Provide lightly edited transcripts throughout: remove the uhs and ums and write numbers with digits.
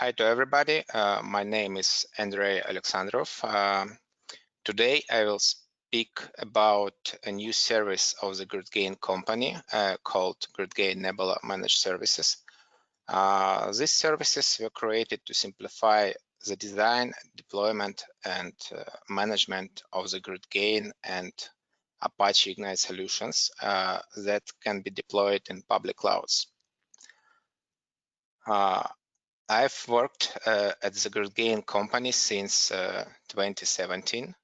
Hi to everybody. My name is Andrei Alexandrov. Today I will speak about a new service of the GridGain company called GridGain Nebula Managed Services. These services were created to simplify the design, deployment, and management of the GridGain and Apache Ignite solutions that can be deployed in public clouds. I've worked at the GridGain company since 2017.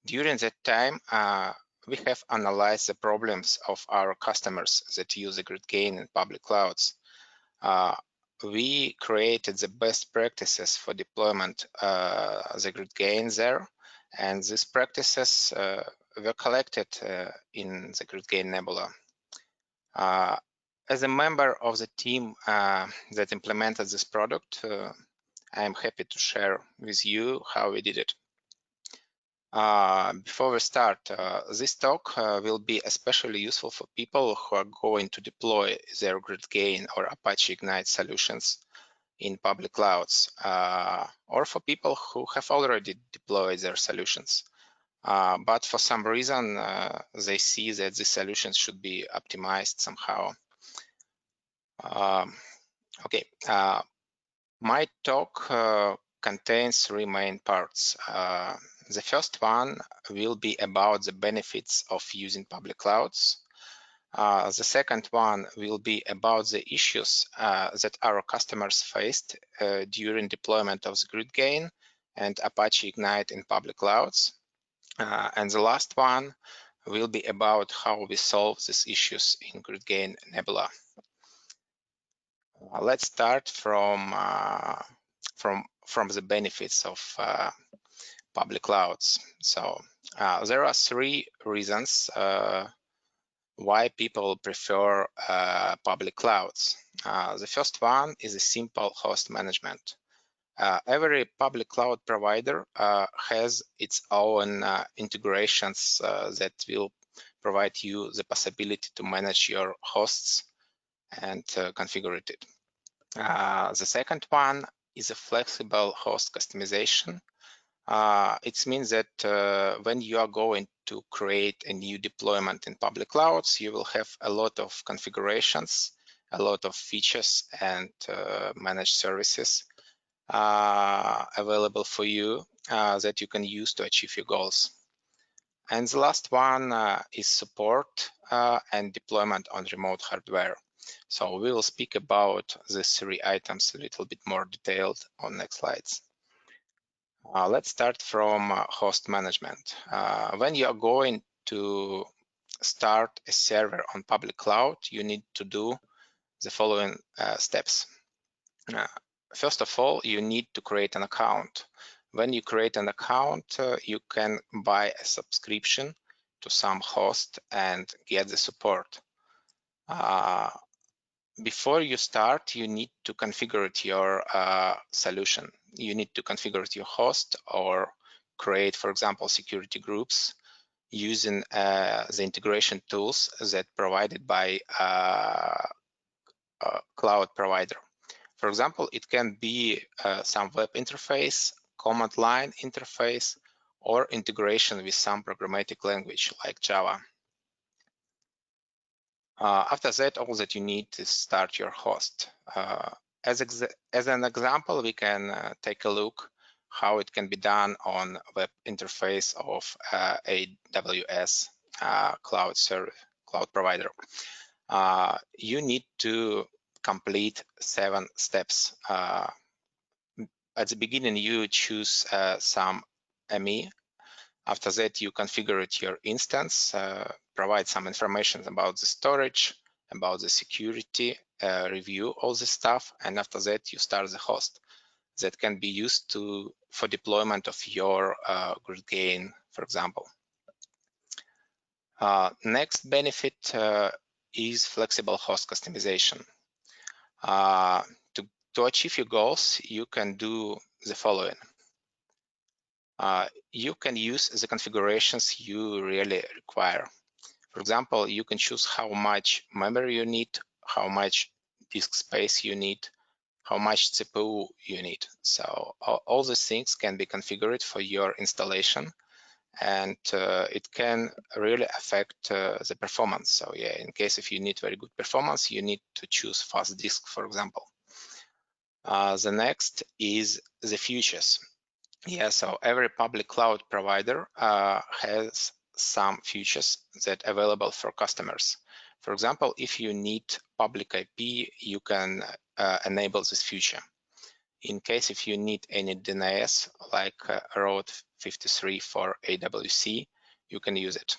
During that time, we have analyzed the problems of our customers that use the GridGain in public clouds. We created the best practices for deployment the GridGain there, and these practices were collected in the GridGain Nebula. As a member of the team that implemented this product, I am happy to share with you how we did it. Before we start, this talk will be especially useful for people who are going to deploy their GridGain or Apache Ignite solutions in public clouds, or for people who have already deployed their solutions. But for some reason, they see that the solutions should be optimized somehow. Okay, my talk contains three main parts. The first one will be about the benefits of using public clouds. The second one will be about the issues that our customers faced during deployment of the GridGain and Apache Ignite in public clouds. And the last one will be about how we solve these issues in GridGain Nebula. Let's start from the benefits of public clouds. So there are three reasons why people prefer public clouds. The first one is a simple host management. Every public cloud provider has its own integrations that will provide you the possibility to manage your hosts and configure it. The second one is a flexible host customization. It means that when you are going to create a new deployment in public clouds, you will have a lot of configurations, a lot of features and managed services available for you that you can use to achieve your goals. And the last one is support and deployment on remote hardware. So we will speak about these three items a little bit more detailed on next slides. Let's start from host management. When you are going to start a server on public cloud, you need to do the following steps. First of all, you need to create an account. When you create an account, you can buy a subscription to some host and get the support. Before you start, you need to configure your solution. You need to configure your host or create, for example, security groups using the integration tools that provided by cloud provider. For example, it can be some web interface, command line interface, or integration with some programmatic language like Java. After that, all that you need is start your host. As an example, we can take a look how it can be done on web interface of AWS cloud provider. You need to complete 7 steps. At the beginning, you choose some ME. After that, you configure your instance, provide some information about the storage, about the security, review all the stuff, and after that, you start the host that can be used for deployment of your GridGain, for example. Next benefit is flexible host customization. To achieve your goals, you can do the following. You can use the configurations you really require. For example, you can choose how much memory you need, how much disk space you need, how much CPU you need. So all these things can be configured for your installation, and it can really affect the performance. So yeah, in case if you need very good performance, you need to choose fast disk, for example. The next is the features. Yeah, so every public cloud provider has some features that are available for customers. For example, if you need public IP, you can enable this feature. In case if you need any DNS like Route 53 for AWC, you can use it,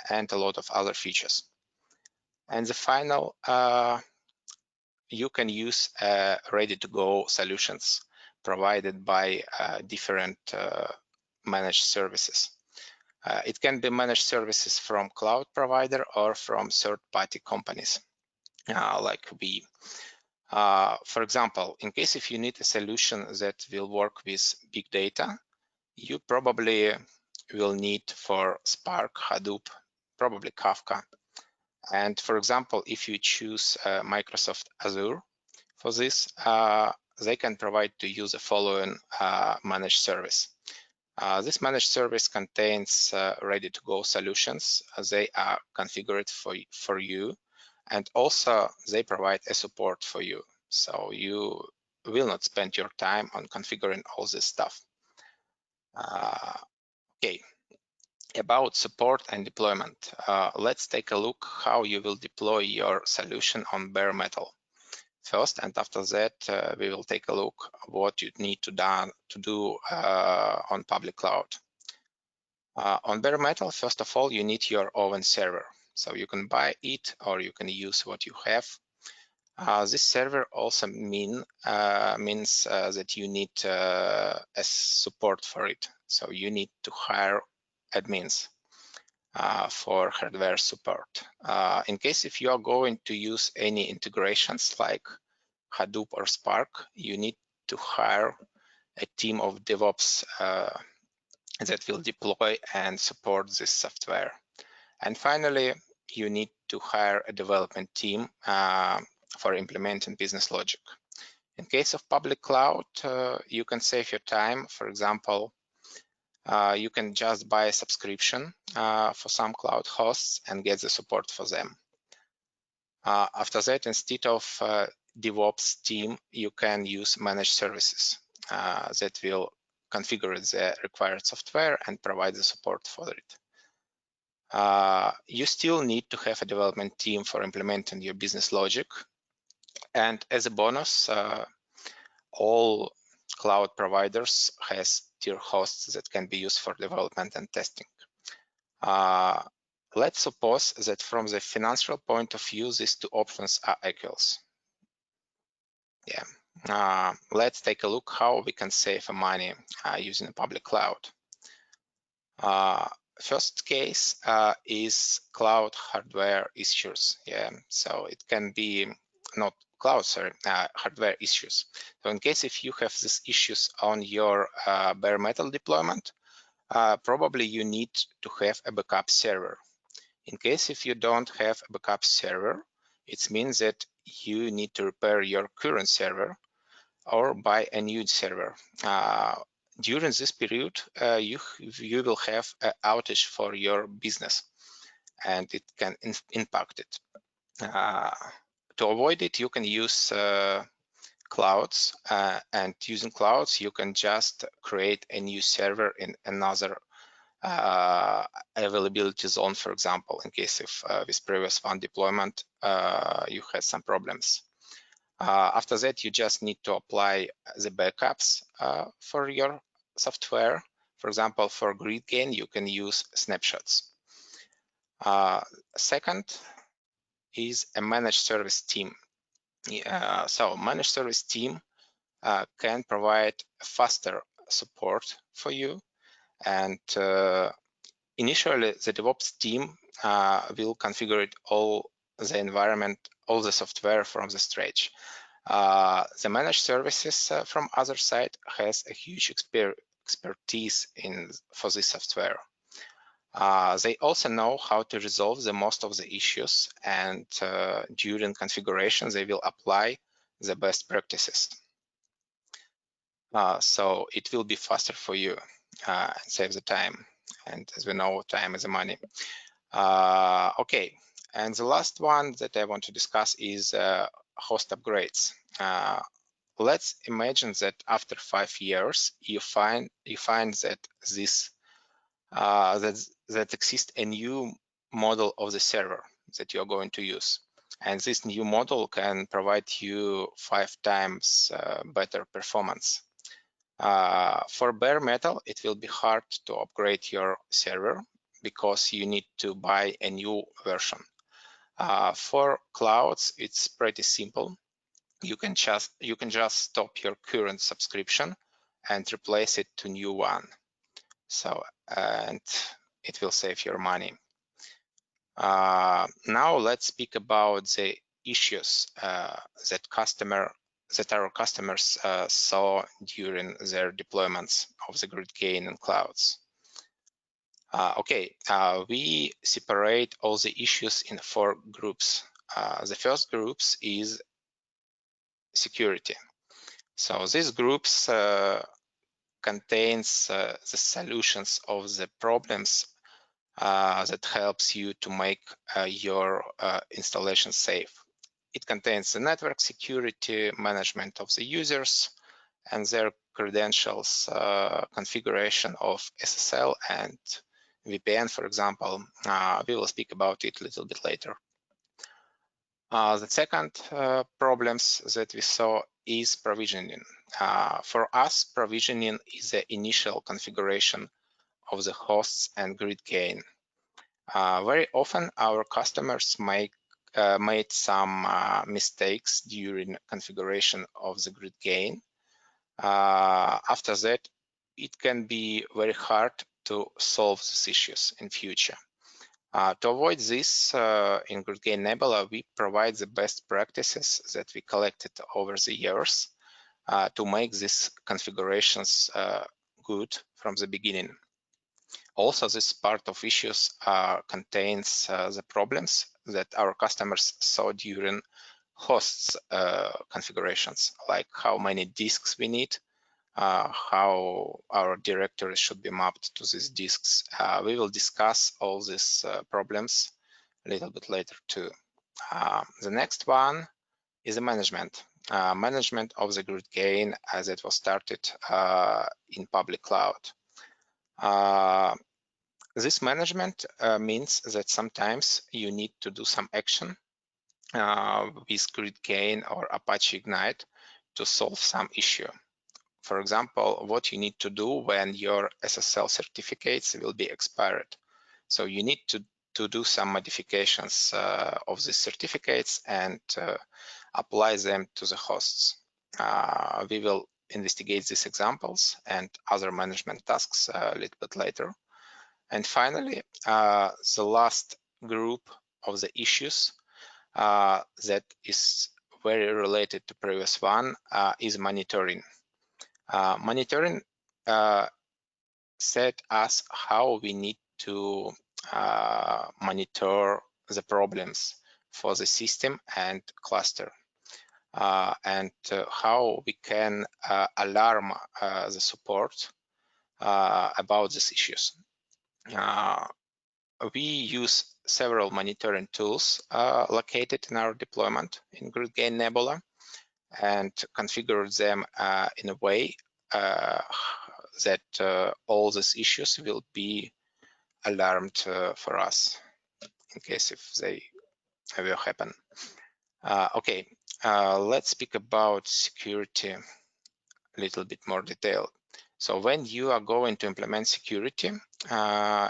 and a lot of other features. And the final, you can use ready-to-go solutions provided by different managed services. It can be managed services from cloud provider or from third-party companies like we. For example, in case if you need a solution that will work with big data, you probably will need for Spark, Hadoop, probably Kafka. And for example, if you choose Microsoft Azure for this, they can provide to you the following managed service. This managed service contains ready-to-go solutions. They are configured for you, and also they provide a support for you. So you will not spend your time on configuring all this stuff. Okay, about support and deployment. Let's take a look how you will deploy your solution on bare metal first, and after that we will take a look what you need to do on public cloud. On bare metal, first of all, you need your own server. So you can buy it or you can use what you have. This server also means that you need a support for it. So you need to hire admins for hardware support. In case if you are going to use any integrations like Hadoop or Spark, you need to hire a team of DevOps that will deploy and support this software. And finally, you need to hire a development team for implementing business logic. In case of public cloud, you can save your time. For example, you can just buy a subscription for some cloud hosts and get the support for them. After that, instead of DevOps team, you can use managed services that will configure the required software and provide the support for it. You still need to have a development team for implementing your business logic. And as a bonus, all cloud providers has tier hosts that can be used for development and testing. Let's suppose that from the financial point of view, these two options are equals. Yeah. Let's take a look how we can save money using a public cloud. First case is cloud hardware issues. Yeah, so it can be not cloud, sorry, hardware issues. So in case if you have these issues on your bare metal deployment, probably you need to have a backup server. In case if you don't have a backup server, it means that you need to repair your current server or buy a new server. During this period, you will have an outage for your business, and it can impact it. To avoid it, you can use clouds, and using clouds, you can just create a new server in another availability zone, for example, in case if with previous one deployment, you had some problems. After that, you just need to apply the backups for your software. For example, for grid gain, you can use snapshots. Second is a managed service team. So managed service team can provide faster support for you. And initially, the DevOps team will configure all the environment, all the software from the scratch. The managed services from other side has a huge expertise for this software. They also know how to resolve the most of the issues, and during configuration, they will apply the best practices. So it will be faster for you and save the time. And as we know, time is money. Okay, and the last one that I want to discuss is host upgrades. Let's imagine that after 5 years, you find that this that exists a new model of the server that you're going to use. And this new model can provide you 5 times better performance. For bare metal, it will be hard to upgrade your server because you need to buy a new version. For clouds, it's pretty simple. You can just stop your current subscription and replace it to new one. So, and it will save your money. Now let's speak about the issues that our customers saw during their deployments of the GridGain and clouds. Okay, we separate all the issues in 4 groups. The first groups is security. So these groups contains the solutions of the problems that helps you to make your installation safe. It contains the network security, management of the users and their credentials, configuration of SSL and VPN, for example. We will speak about it a little bit later. The second problems that we saw is provisioning. For us, provisioning is the initial configuration of the hosts and GridGain. Very often our customers made some mistakes during configuration of the GridGain. After that, it can be very hard to solve these issues in future. To avoid this, in GridGain Nebula, we provide the best practices that we collected over the years to make these configurations good from the beginning. Also, this part of issues contains the problems that our customers saw during hosts configurations, like how many disks we need, how our directories should be mapped to these disks. We will discuss all these problems a little bit later too. The next one is the management. Management of the GridGain as it was started in public cloud. This management means that sometimes you need to do some action with GridGain or Apache Ignite to solve some issue. For example, what you need to do when your SSL certificates will be expired. So you need to do some modifications of the certificates and apply them to the hosts. We will investigate these examples and other management tasks a little bit later. And finally, the last group of the issues that is very related to previous one is monitoring. Monitoring said us how we need to monitor the problems for the system and cluster, and how we can alarm the support about these issues. We use several monitoring tools located in our deployment in GridGain Nebula and configure them in a way that all these issues will be alarmed for us in case if they will happen. Okay, let's speak about security a little bit more detailed. So when you are going to implement security,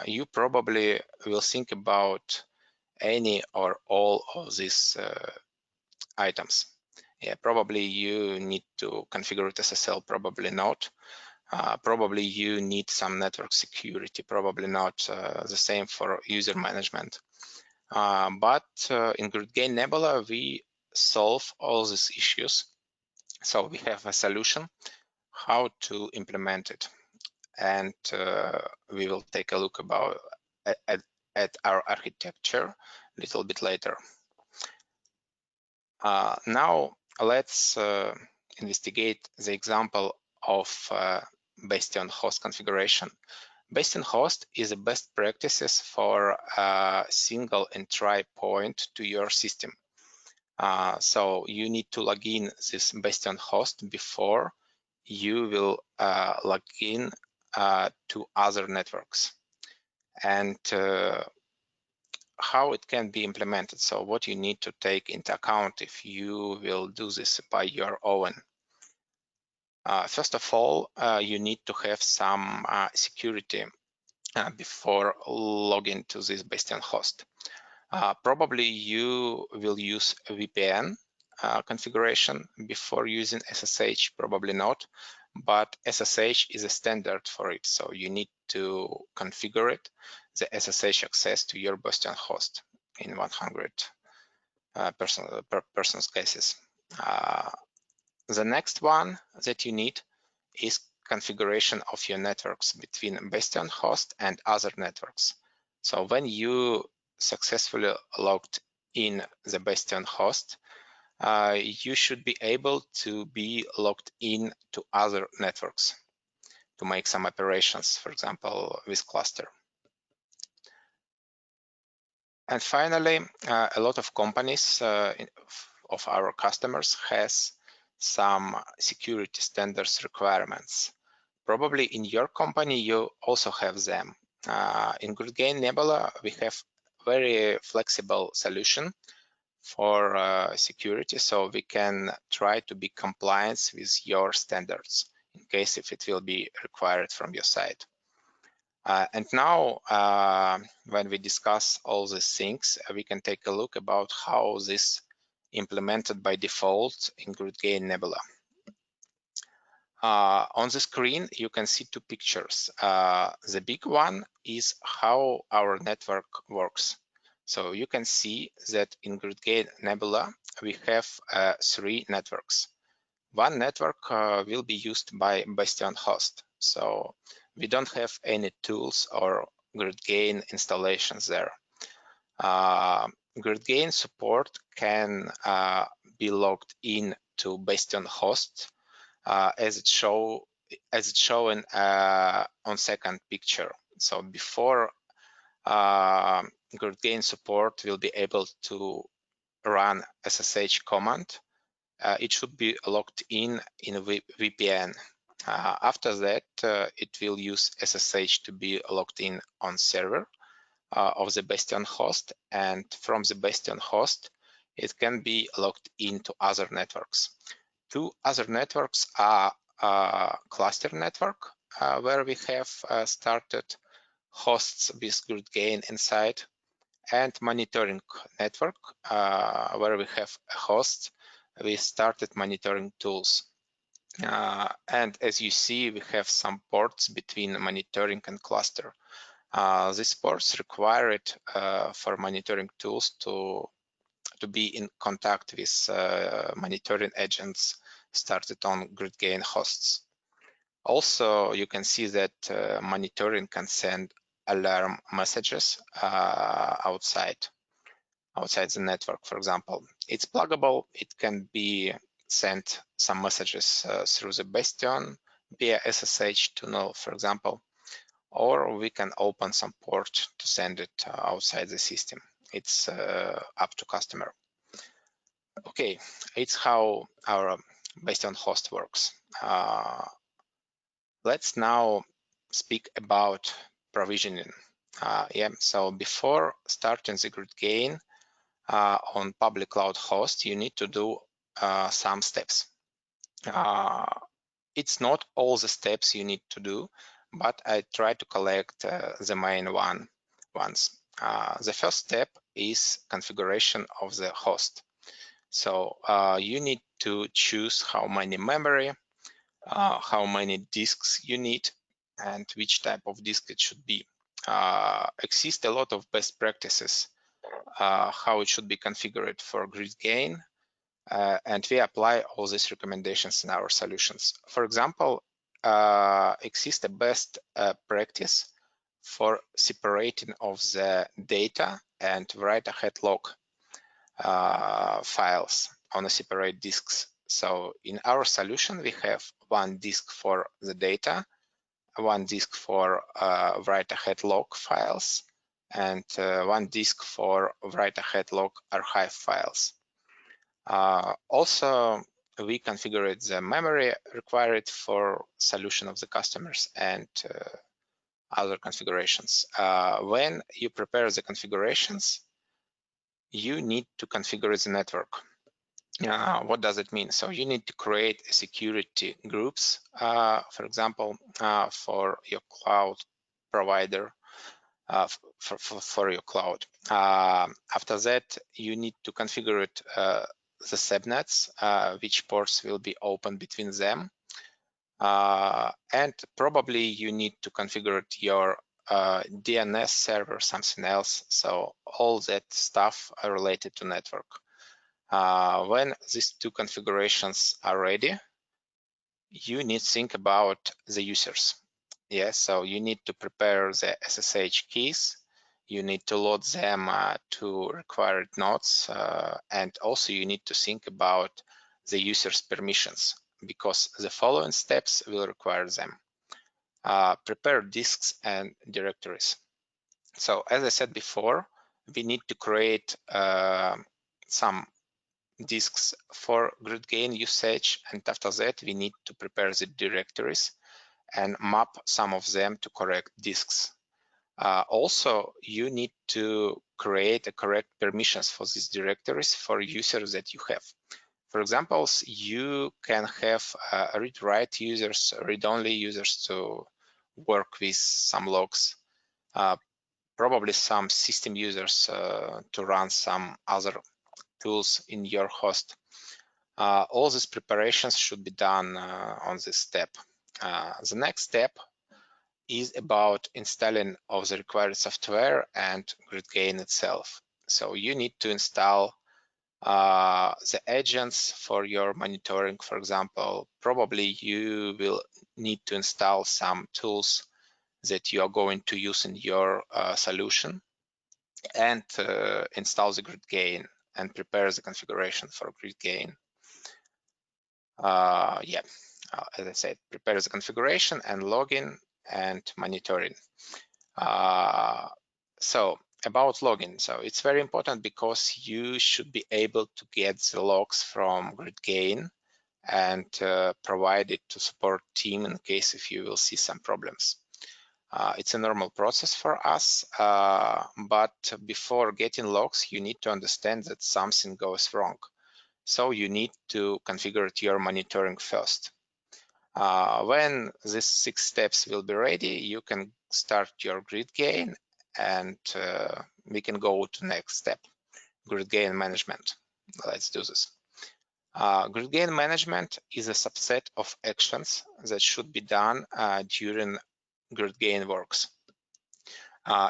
you probably will think about any or all of these items. Yeah, probably you need to configure SSL, probably not. Probably you need some network security, probably not the same for user management. But in GridGain Nebula, we solve all these issues. So we have a solution how to implement it. And we will take a look about at our architecture a little bit later. Now let's investigate the example of bastion host configuration. Bastion host is the best practices for a single entry point to your system. So you need to log in this bastion host before you will log in to other networks. And how it can be implemented. So what you need to take into account if you will do this by your own. First of all, you need to have some security before logging to this bastion host. Probably you will use a VPN configuration before using SSH, probably not, but SSH is a standard for it, so you need to configure it, the SSH access to your bastion host in 100 persons cases. The next one that you need is configuration of your networks between bastion host and other networks. So when you successfully logged in the bastion host, you should be able to be logged in to other networks to make some operations, for example, with cluster. And finally, a lot of companies of our customers has some security standards requirements. Probably in your company, you also have them. In GroupGain Nebula, we have very flexible solution for security, so we can try to be compliant with your standards in case if it will be required from your side. And now, when we discuss all these things, we can take a look about how this implemented by default in GroupGain Nebula. On the screen, you can see two pictures. The big one is how our network works. So you can see that in GroupGain Nebula, we have 3 networks. One network will be used by bastion host. So we don't have any tools or GroupGain installations there. GroupGain support can be logged in to bastion host as it's shown on second picture. So before GroupGain support will be able to run SSH command, it should be logged in VPN. After that, it will use SSH to be logged in on server of the bastion host, and from the bastion host, it can be logged into other networks. 2 other networks are cluster network, where we have started hosts with GroupGain inside, and monitoring network, where we have a host with started monitoring tools. And as you see, we have some ports between monitoring and cluster. These ports require it for monitoring tools to be in contact with monitoring agents started on GroupGain hosts. Also, you can see that monitoring can send alarm messages outside the network, for example. It's pluggable. It can be sent some messages through the bastion via SSH to null, for example, or we can open some port to send it outside the system. It's up to customer. Okay, it's how our bastion host works. Let's now speak about provisioning. So before starting the GroupGain on public cloud host, you need to do some steps. It's not all the steps you need to do, but I try to collect the main ones. The first step is configuration of the host. So you need to choose how many memory, how many disks you need, and which type of disk it should be. Exist a lot of best practices how it should be configured for GroupGain, and we apply all these recommendations in our solutions. For example, exists a best practice for separating of the data and write-ahead log files on a separate disks. So in our solution, we have one disk for the data, one disk for write-ahead log files, and one disk for write-ahead log archive files. Also, we configured the memory required for solution of the customers and other configurations. When you prepare the configurations, you need to configure the network. What does it mean? So you need to create security groups, for example, for your cloud provider, for your cloud. After that, you need to configure it, the subnets, which ports will be open between them. And probably you need to configure your DNS server, something else. So all that stuff are related to network. When these two configurations are ready, you need to think about the users. Yes, so you need to prepare the SSH keys. You need to load them to required nodes, and also you need to think about the user's permissions, because the following steps will require them. Prepare disks and directories. So as I said before, we need to create some disks for GridGain usage, and after that we need to prepare the directories and map some of them to correct disks. Also, you need to create a correct permissions for these directories for users that you have. For example, you can have read-write users, read-only users to work with some logs, probably some system users to run some other tools in your host. All these preparations should be done on this step. The next step is about installing of the required software and GridGain itself. So you need to install the agents for your monitoring, for example. Probably you will need to install some tools that you are going to use in your solution, and install the GridGain and prepare the configuration for GridGain. As I said, prepare the configuration and login and monitoring. So about login, so it's very important because you should be able to get the logs from GridGain and provide it to support team in case if you will see some problems. It's a normal process for us, but before getting logs, you need to understand that something goes wrong. So you need to configure your monitoring first. When these 6 steps will be ready, you can start your GridGain, and we can go to next step, GridGain management. Let's do this. GridGain management is a subset of actions that should be done during GridGain works.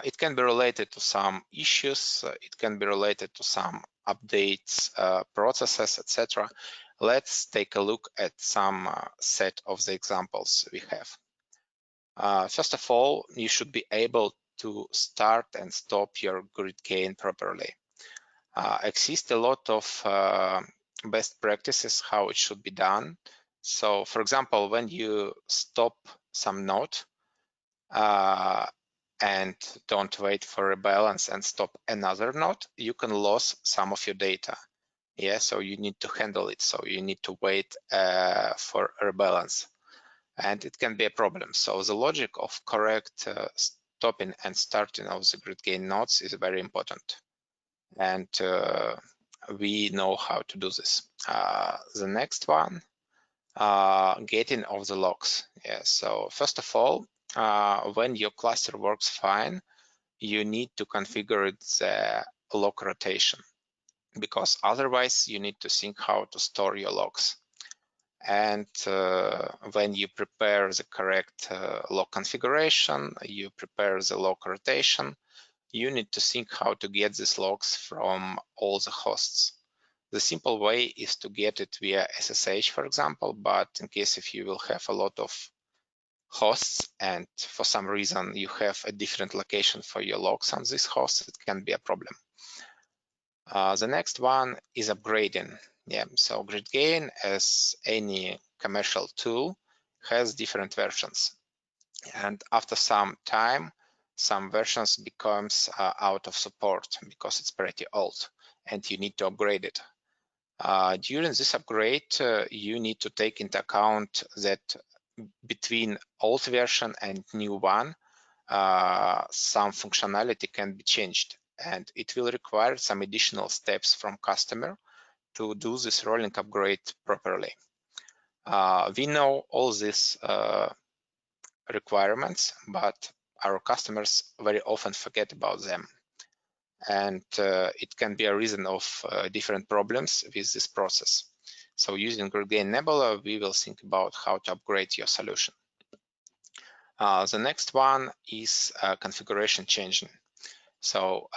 It can be related to some issues, it can be related to some updates, processes, etc. Let's take a look at some set of the examples we have. First of all, you should be able to start and stop your GridGain properly. Exist a lot of best practices how it should be done. So, for example, when you stop some node and don't wait for a balance and stop another node, you can lose some of your data. Yeah, so you need to handle it. So you need to wait for a rebalance, and it can be a problem. So the logic of correct stopping and starting of the GridGain nodes is very important, and we know how to do this. The next one, getting of the logs. Yeah, so first of all, when your cluster works fine, you need to configure the log rotation, because otherwise you need to think how to store your logs. And when you prepare the correct log configuration, you prepare the log rotation, you need to think how to get these logs from all the hosts. The simple way is to get it via SSH, for example, but in case if you will have a lot of hosts and for some reason you have a different location for your logs on this host, it can be a problem. The next one is upgrading. Yeah, so GridGain, as any commercial tool, has different versions. And after some time, some versions becomes out of support because it's pretty old and you need to upgrade it. During this upgrade, you need to take into account that between old version and new one, some functionality can be changed, and it will require some additional steps from customer to do this rolling upgrade properly. We know all these requirements, but our customers very often forget about them. And it can be a reason of different problems with this process. So using GridGain Nebula, we will think about how to upgrade your solution. The next one is configuration changing. So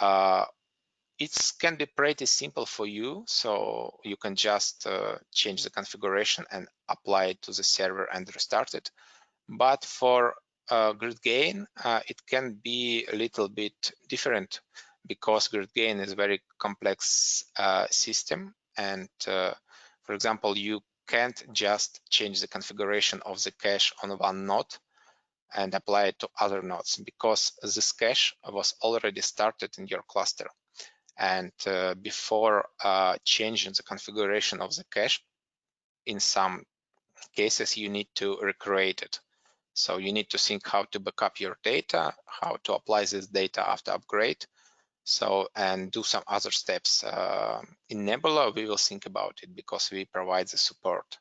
it can be pretty simple for you. So you can just change the configuration and apply it to the server and restart it. But for GridGain, it can be a little bit different because GridGain is a very complex system. And for example, you can't just change the configuration of the cache on one node and apply it to other nodes because this cache was already started in your cluster. And before changing the configuration of the cache, in some cases, you need to recreate it. So you need to think how to backup your data, how to apply this data after upgrade, and do some other steps. In Nebula, we will think about it because we provide the support.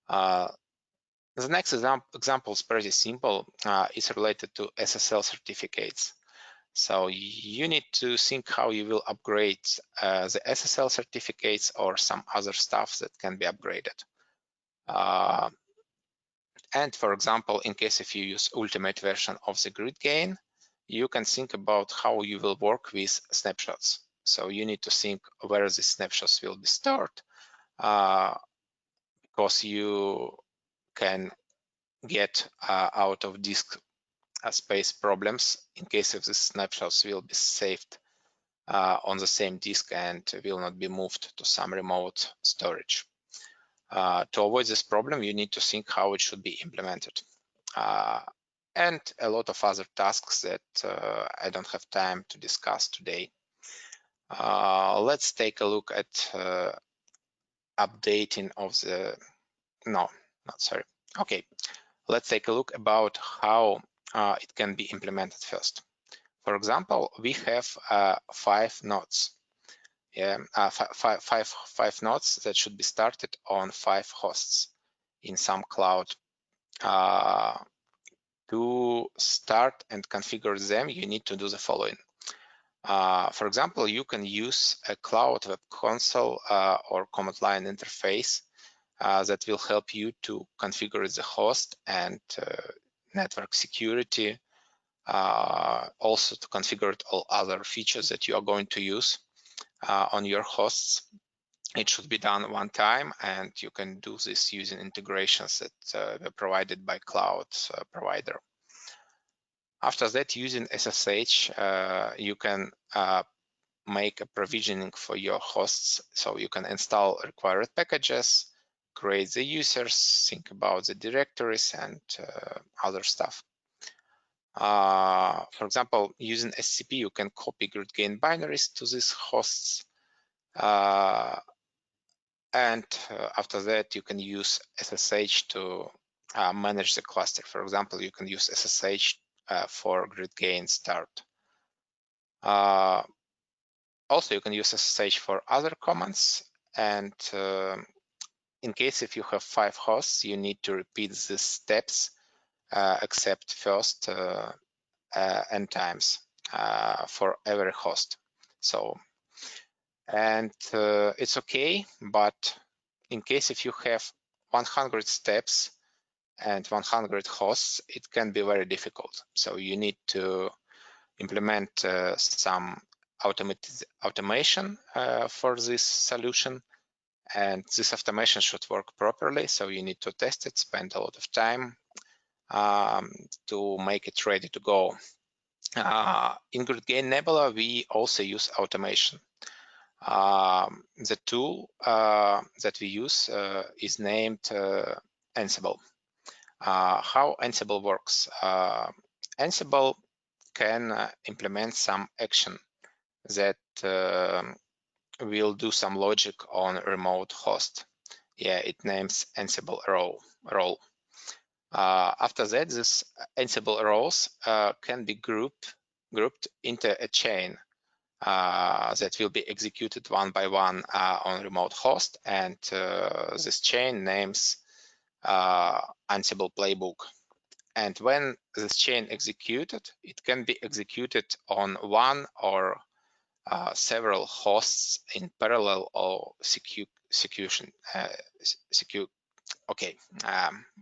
The next example is pretty simple. It's related to SSL certificates. So you need to think how you will upgrade the SSL certificates or some other stuff that can be upgraded. And for example, in case if you use ultimate version of the GridGain, you can think about how you will work with snapshots. So you need to think where the snapshots will be stored, because you can get out of disk space problems in case if the snapshots will be saved on the same disk and will not be moved to some remote storage. To avoid this problem, you need to think how it should be implemented. And a lot of other tasks that I don't have time to discuss today. Let's take a look at updating of the, Okay, let's take a look about how it can be implemented first. For example, we have 5 nodes. Yeah, five nodes that should be started on 5 hosts in some cloud. To start and configure them, you need to do the following. For example, you can use a Cloud Web Console or command line interface that will help you to configure the host and network security, also to configure all other features that you are going to use on your hosts. It should be done one time, and you can do this using integrations that were provided by cloud provider. After that, using SSH, you can make a provisioning for your hosts. So you can install required packages, create the users, think about the directories and other stuff. For example, using SCP, you can copy GridGain binaries to these hosts. And after that, you can use SSH to manage the cluster. For example, you can use SSH for GridGain start. Also, you can use SSH for other commands. And in case if you have 5 hosts, you need to repeat these steps except first n times for every host. So, and it's okay, but in case if you have 100 steps and 100 hosts, it can be very difficult. So you need to implement some automation for this solution, and this automation should work properly. So you need to test it, spend a lot of time to make it ready to go. In GridGain Nebula, we also use automation. The tool that we use is named Ansible. How Ansible works. Ansible can implement some action that will do some logic on a remote host. Yeah, it names Ansible role. After that, these Ansible roles can be grouped into a chain that will be executed one by one on remote host, and this chain names Ansible playbook. And when this chain executed, it can be executed on one or several hosts in parallel or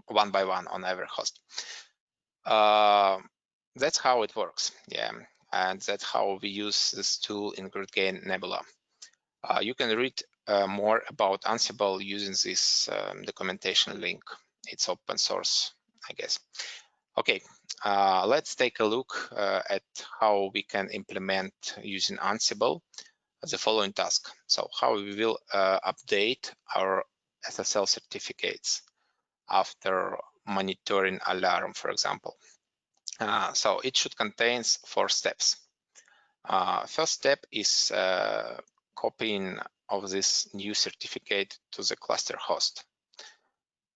one by one on every host. That's how it works, yeah, and that's how we use this tool in GridGain Nebula. You can read more about Ansible using this documentation link. It's open source, I guess. Okay, let's take a look at how we can implement using Ansible the following task. So how we will update our SSL certificates after monitoring alarm, for example. So it should contain 4 steps. First step is copying of this new certificate to the cluster host.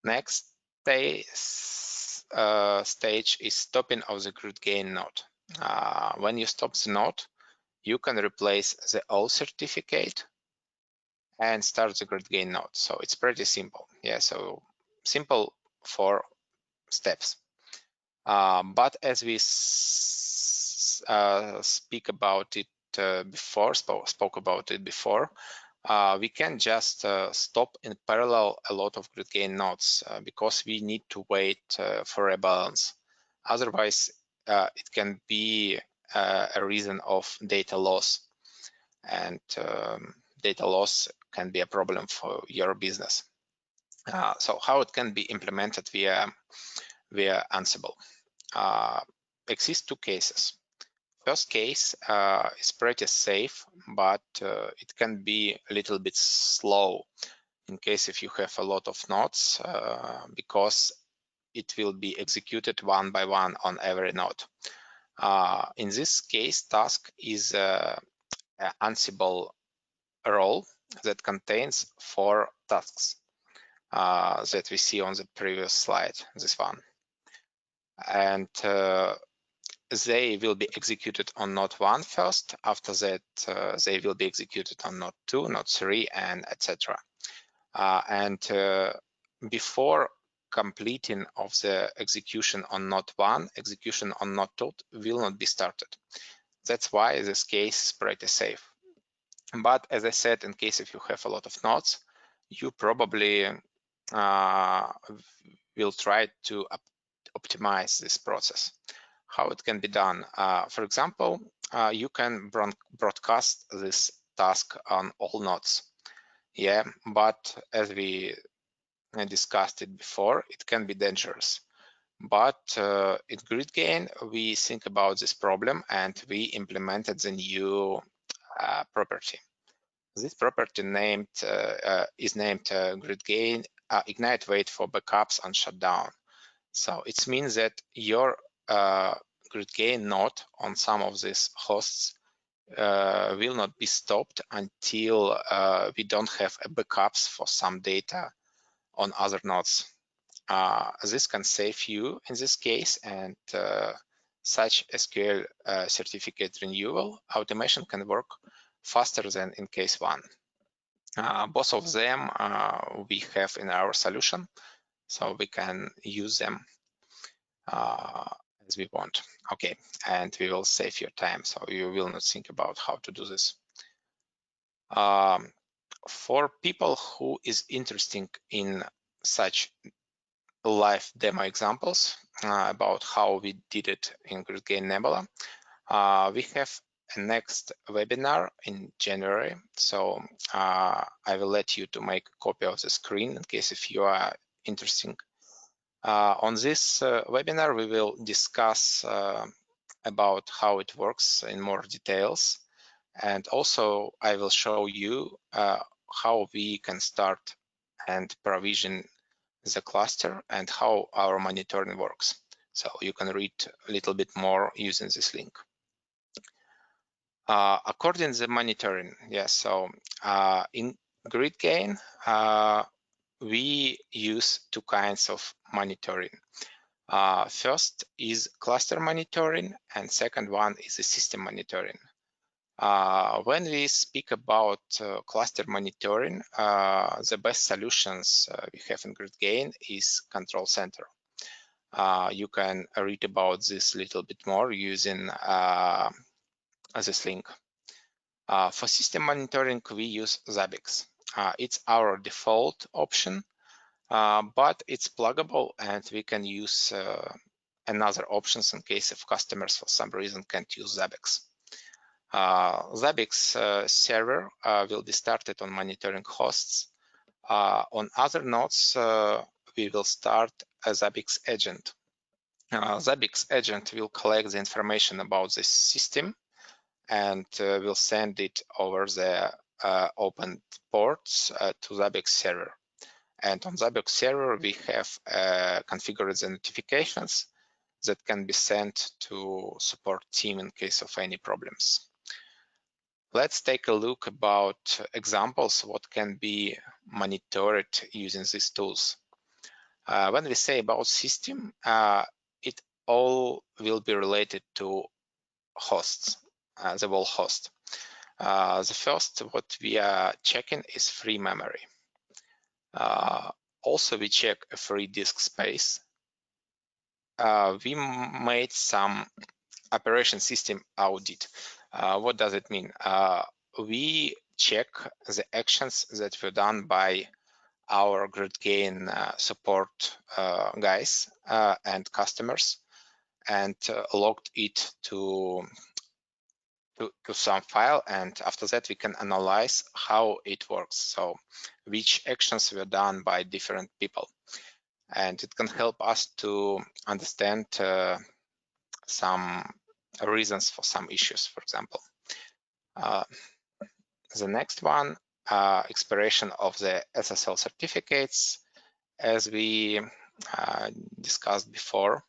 Next stage is stopping of the GridGain node. When you stop the node, you can replace the old certificate and start the GridGain node. So it's pretty simple. Yeah, so simple 4 steps. But as we spoke about it before, we can just stop in parallel a lot of GridGain nodes because we need to wait for a balance. Otherwise, it can be a reason of data loss, and data loss can be a problem for your business. So how it can be implemented via Ansible? Exist 2 cases. First case is pretty safe, but it can be a little bit slow in case if you have a lot of nodes, because it will be executed one by one on every node. In this case, task is an Ansible role that contains 4 tasks that we see on the previous slide, this one. And they will be executed on node 1 first. After that, they will be executed on node 2, node 3, and etc. And before completing of the execution on node 1, execution on node 2 will not be started. That's why this case is pretty safe. But as I said, in case if you have a lot of nodes, you probably will try to optimize this process. How it can be done? For example, you can broadcast this task on all nodes. Yeah, but as we discussed it before, it can be dangerous. But in GridGain, we think about this problem and we implemented the new property. This property is named GridGain Ignite Wait for backups and shutdown. So it means that your GridGain node on some of these hosts will not be stopped until we don't have backups for some data on other nodes. This can save you in this case, and such SQL certificate renewal automation can work faster than in case 1. Both of them we have in our solution, so we can use them as we want. Okay, and we will save your time, so you will not think about how to do this. For people who is interested in such live demo examples about how we did it in GridGain Nebula, we have a next webinar in January. So I will let you to make a copy of the screen in case if you are interested. On this webinar, we will discuss about how it works in more details. And also I will show you how we can start and provision the cluster and how our monitoring works. So you can read a little bit more using this link. According to the monitoring, yes, so in GridGain, we use two kinds of monitoring. First is cluster monitoring, and second one is the system monitoring. When we speak about cluster monitoring, the best solutions we have in GridGain is Control Center. You can read about this a little bit more using this link. For system monitoring, we use Zabbix. It's our default option, but it's pluggable, and we can use another options in case if customers for some reason can't use Zabbix. Zabbix server will be started on monitoring hosts. On other nodes, we will start a Zabbix agent. Zabbix agent will collect the information about the system and will send it over the open ports to Zabbix server. And on Zabbix server, we have configured the notifications that can be sent to support team in case of any problems. Let's take a look about examples what can be monitored using these tools. When we say about system, it all will be related to hosts, the whole host. The first what we are checking is free memory. Also, we check a free disk space. We made some operation system audit. What does it mean? We check the actions that were done by our GridGain support guys and customers, and logged it to some file, and after that we can analyze how it works, so which actions were done by different people, and it can help us to understand some reasons for some issues, for example. The next one, expiration of the SSL certificates, as we discussed before,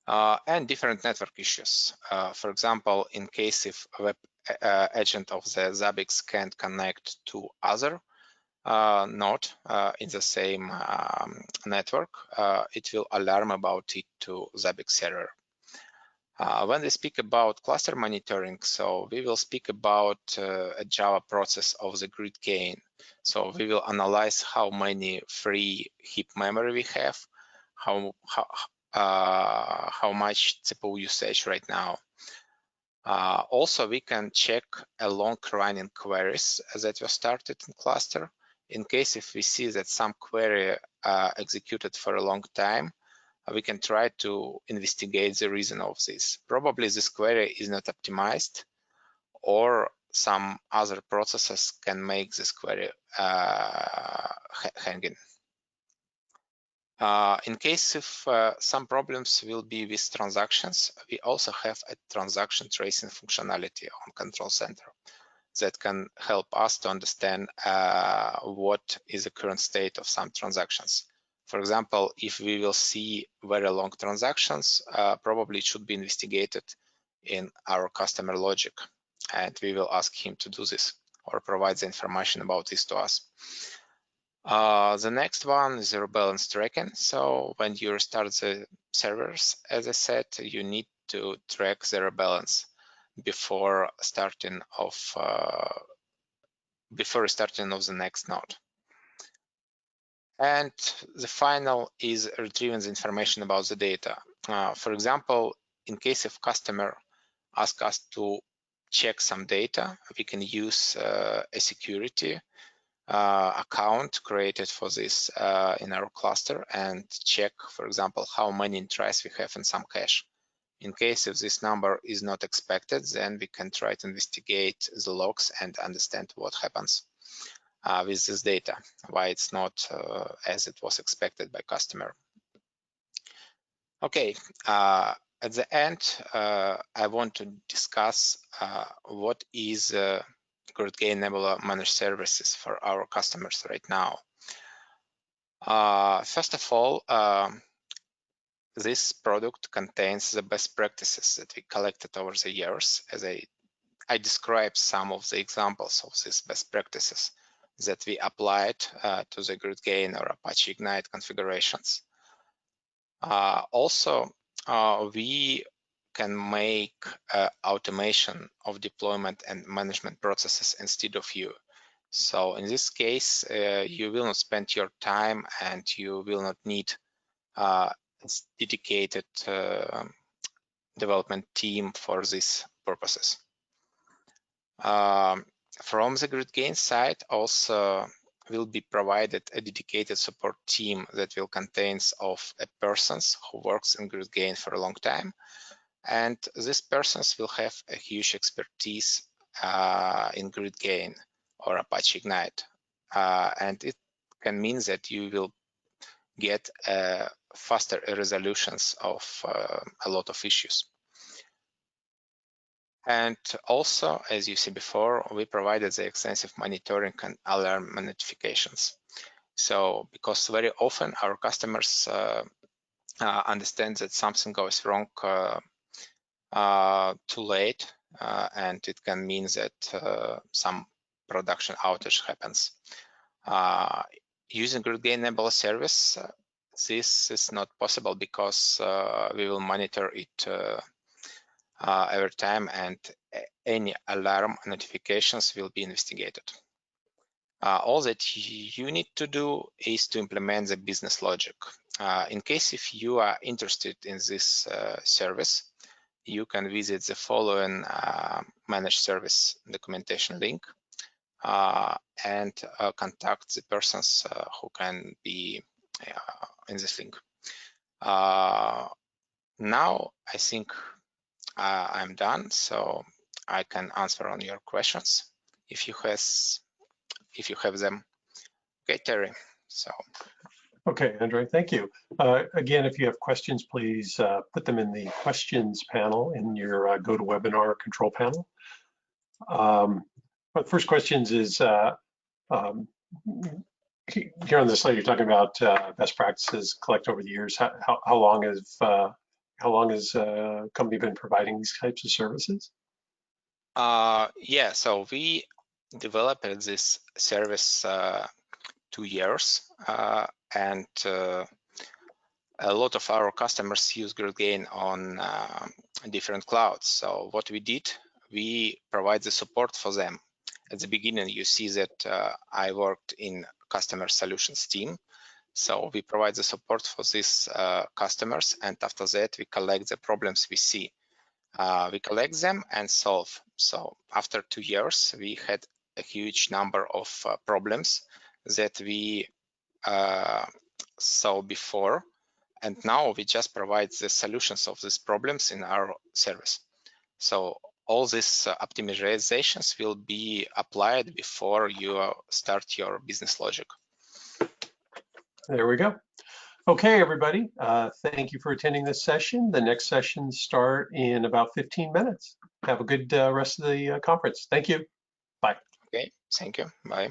and different network issues. For example, in case if web agent of the Zabbix can't connect to other node in the same network, it will alarm about it to Zabbix server. When we speak about cluster monitoring, so we will speak about a Java process of the GridGain. So we will analyze how many free heap memory we have, how much CPU usage right now. Also, we can check a long-running queries that were started in cluster. In case if we see that some query executed for a long time, we can try to investigate the reason of this. Probably this query is not optimized, or some other processes can make this query hanging. In case if some problems will be with transactions, we also have a transaction tracing functionality on Control Center that can help us to understand what is the current state of some transactions. For example, if we will see very long transactions, probably it should be investigated in our customer logic, and we will ask him to do this or provide the information about this to us. The next one is zero balance tracking. So when you restart the servers, as I said, you need to track zero balance before starting of the next node. And the final is retrieving the information about the data. For example, in case if customer asks us to check some data, we can use a security account created for this in our cluster and check, for example, how many tries we have in some cache. In case if this number is not expected, then we can try to investigate the logs and understand what happens with this data, why it's not as it was expected by customer. Okay, at the end, I want to discuss what is GridGain Nebula managed services for our customers right now. First of all, this product contains the best practices that we collected over the years. As I described some of the examples of these best practices that we applied to the GridGain or Apache Ignite configurations. Also, we can make automation of deployment and management processes instead of you. So in this case, you will not spend your time and you will not need a dedicated development team for these purposes. From the GridGain side, also will be provided a dedicated support team that will contain of persons who works in GridGain for a long time, and these persons will have a huge expertise in GridGain or Apache Ignite, and it can mean that you will get faster resolutions of a lot of issues. And also, as you see before, we provided the extensive monitoring and alarm notifications. So, because very often our customers understand that something goes wrong too late, and it can mean that some production outage happens. Using GridGain Enable service, this is not possible because we will monitor it every time, and any alarm notifications will be investigated. All that you need to do is to implement the business logic. In case if you are interested in this service, you can visit the following managed service documentation link and contact the persons who can be in this link. Now I think I'm done, so I can answer on your questions if you have them. Okay, Terry. So. Okay, Andre, thank you. Again, if you have questions, please put them in the questions panel in your GoToWebinar control panel. But first questions is here on the slide you're talking about best practices collect over the years. How long has company been providing these types of services? Yeah, so we developed this service 2 years, and a lot of our customers use GridGain on different clouds. So what we did, we provide the support for them. At the beginning, you see that I worked in customer solutions team. So we provide the support for these customers, and after that, we collect the problems we see. We collect them and solve. So after 2 years, we had a huge number of problems that we saw before, and now we just provide the solutions of these problems in our service. So all these optimizations will be applied before you start your business logic. There we go. Okay, everybody, thank you for attending this session. The next sessions start in about 15 minutes. Have a good rest of the conference. Thank you. Bye. Okay, thank you. Bye.